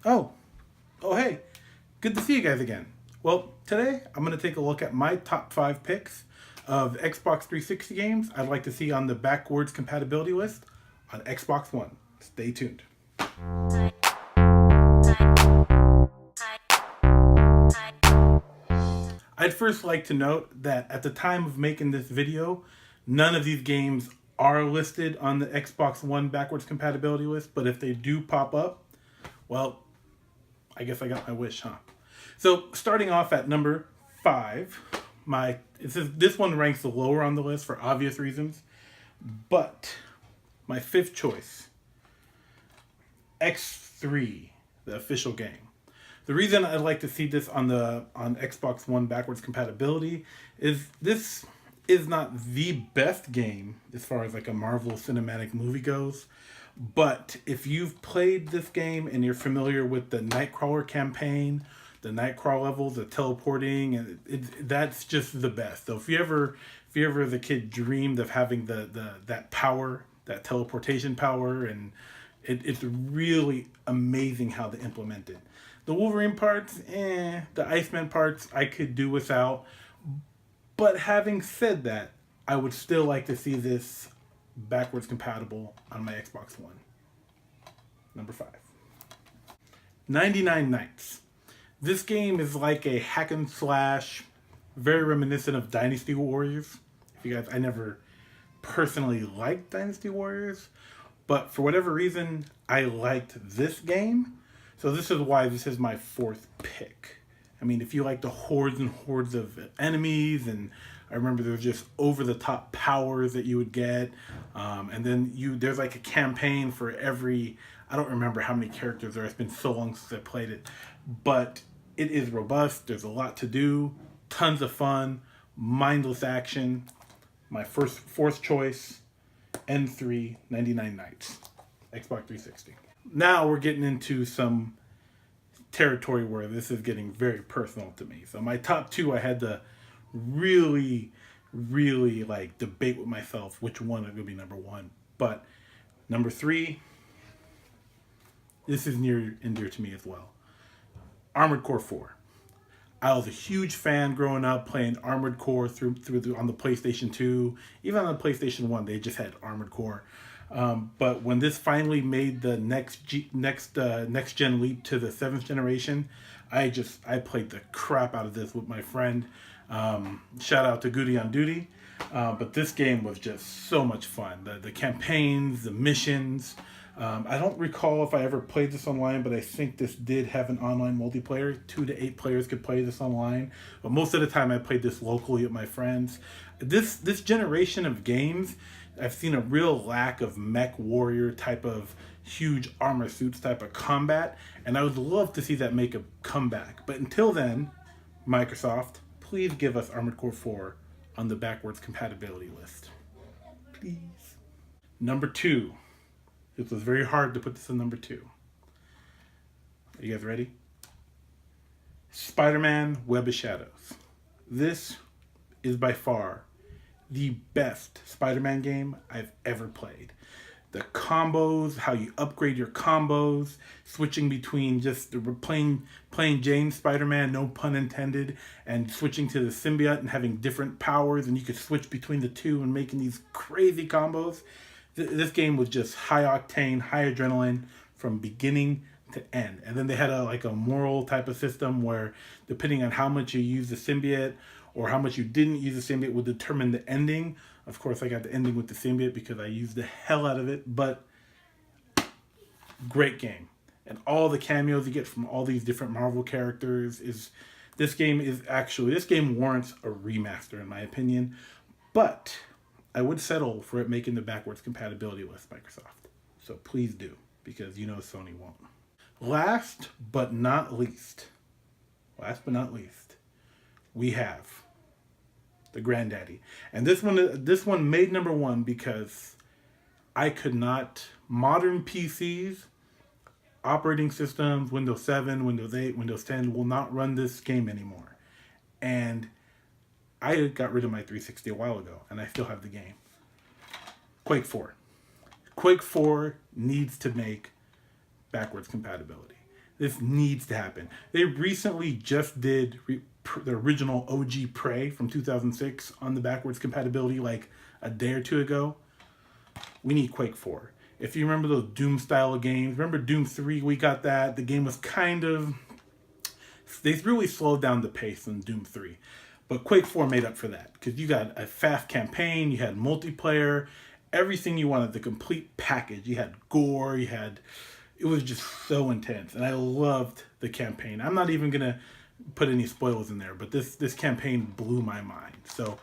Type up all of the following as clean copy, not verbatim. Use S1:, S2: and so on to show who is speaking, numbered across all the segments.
S1: Oh, oh hey, good to see you guys again. Well, today I'm going to take a look at my top 5 picks of Xbox 360 games I'd like to see on the backwards compatibility list on Xbox One. Stay tuned. I'd first like to note that at the time of making this video, none of these games are listed on the Xbox One backwards compatibility list, but if they do pop up, well, I guess I got my wish, huh? So starting off at number 5, this one ranks lower on the list for obvious reasons, but my 5th choice, X3, the official game. The reason I'd like to see this on Xbox One backwards compatibility is this is not the best game as far as like a Marvel cinematic movie goes. But if you've played this game and you're familiar with the Nightcrawler campaign, the Nightcrawler levels, the teleporting, and that's just the best. So if you ever as a kid dreamed of having that power, that teleportation power, and it's really amazing how they implement it. The Wolverine parts, the Iceman parts I could do without. But having said that, I would still like to see this backwards compatible on my Xbox One. Number 5. 99 Nights. This game is like a hack and slash, very reminiscent of Dynasty Warriors. If you guys, I never personally liked Dynasty Warriors, but for whatever reason, I liked this game. So this is why this is my 4th pick. I mean, if you like the hordes and hordes of enemies, and I remember there was just over-the-top powers that you would get, and then there's like a campaign for every, I don't remember how many characters there are. It's been so long since I played it, but it is robust. There's a lot to do, tons of fun, mindless action. My 4th choice, N3, 99 Nights, Xbox 360. Now we're getting into some territory where this is getting very personal to me. So my top 2, I had to really like debate with myself which one would be number 1. But number 3, this is near and dear to me as well. Armored Core 4. I was a huge fan growing up playing Armored Core on the PlayStation 2. Even on the PlayStation 1, they just had Armored Core. But when this finally made the next gen leap to the 7th generation, I played the crap out of this with my friend. Shout out to Goody on Duty. But this game was just so much fun. The campaigns, the missions. I don't recall if I ever played this online, but I think this did have an online multiplayer. 2 to 8 players could play this online. But most of the time I played this locally with my friends. This generation of games, I've seen a real lack of mech warrior type of huge armor suits type of combat, and I would love to see that make a comeback. But until then, Microsoft, please give us Armored Core 4 on the backwards compatibility list. Please. Number 2. It was very hard to put this in number 2. Are you guys ready? Spiderman Web of Shadows. This is by far the best Spider-Man game I've ever played. The combos, how you upgrade your combos, switching between just playing James Spider-Man, no pun intended, and switching to the symbiote and having different powers, and you could switch between the two and making these crazy combos. This game was just high octane, high adrenaline from beginning to end. And then they had a moral type of system where depending on how much you use the symbiote or how much you didn't use the symbiote would determine the ending. Of course, I got the ending with the symbiote because I used the hell out of it, but great game. And all the cameos you get from all these different Marvel characters this game warrants a remaster in my opinion, but I would settle for it making the backwards compatibility list, Microsoft. So please do, because you know Sony won't. Last but not least, we have the granddaddy. And this one made number 1 because I could not, modern PCs, operating systems, Windows 7, Windows 8, Windows 10 will not run this game anymore. And I got rid of my 360 a while ago, and I still have the game. Quake 4. Quake 4 needs to make backwards compatibility. This needs to happen. They recently just did the original OG Prey from 2006 on the backwards compatibility like a day or two ago. We need Quake 4. If you remember those Doom style of games, remember Doom 3, we got that. The game was kind of... They really slowed down the pace in Doom 3. But Quake 4 made up for that. Because you got a fast campaign, you had multiplayer, everything you wanted, the complete package. You had gore, you had... It was just so intense. And I loved the campaign. I'm not even going to put any spoilers in there, but this campaign blew my mind. So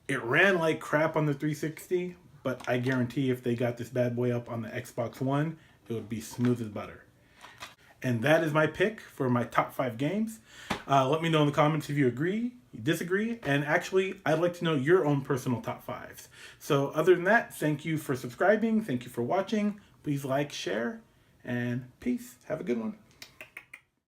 S1: it ran like crap on the 360, but I guarantee if they got this bad boy up on the Xbox One, it would be smooth as butter. And that is my pick for my top 5 games. Let me know in the comments if you agree, you disagree, and actually, I'd like to know your own personal top 5s. So other than that, thank you for subscribing, thank you for watching. Please like, share, and peace. Have a good one.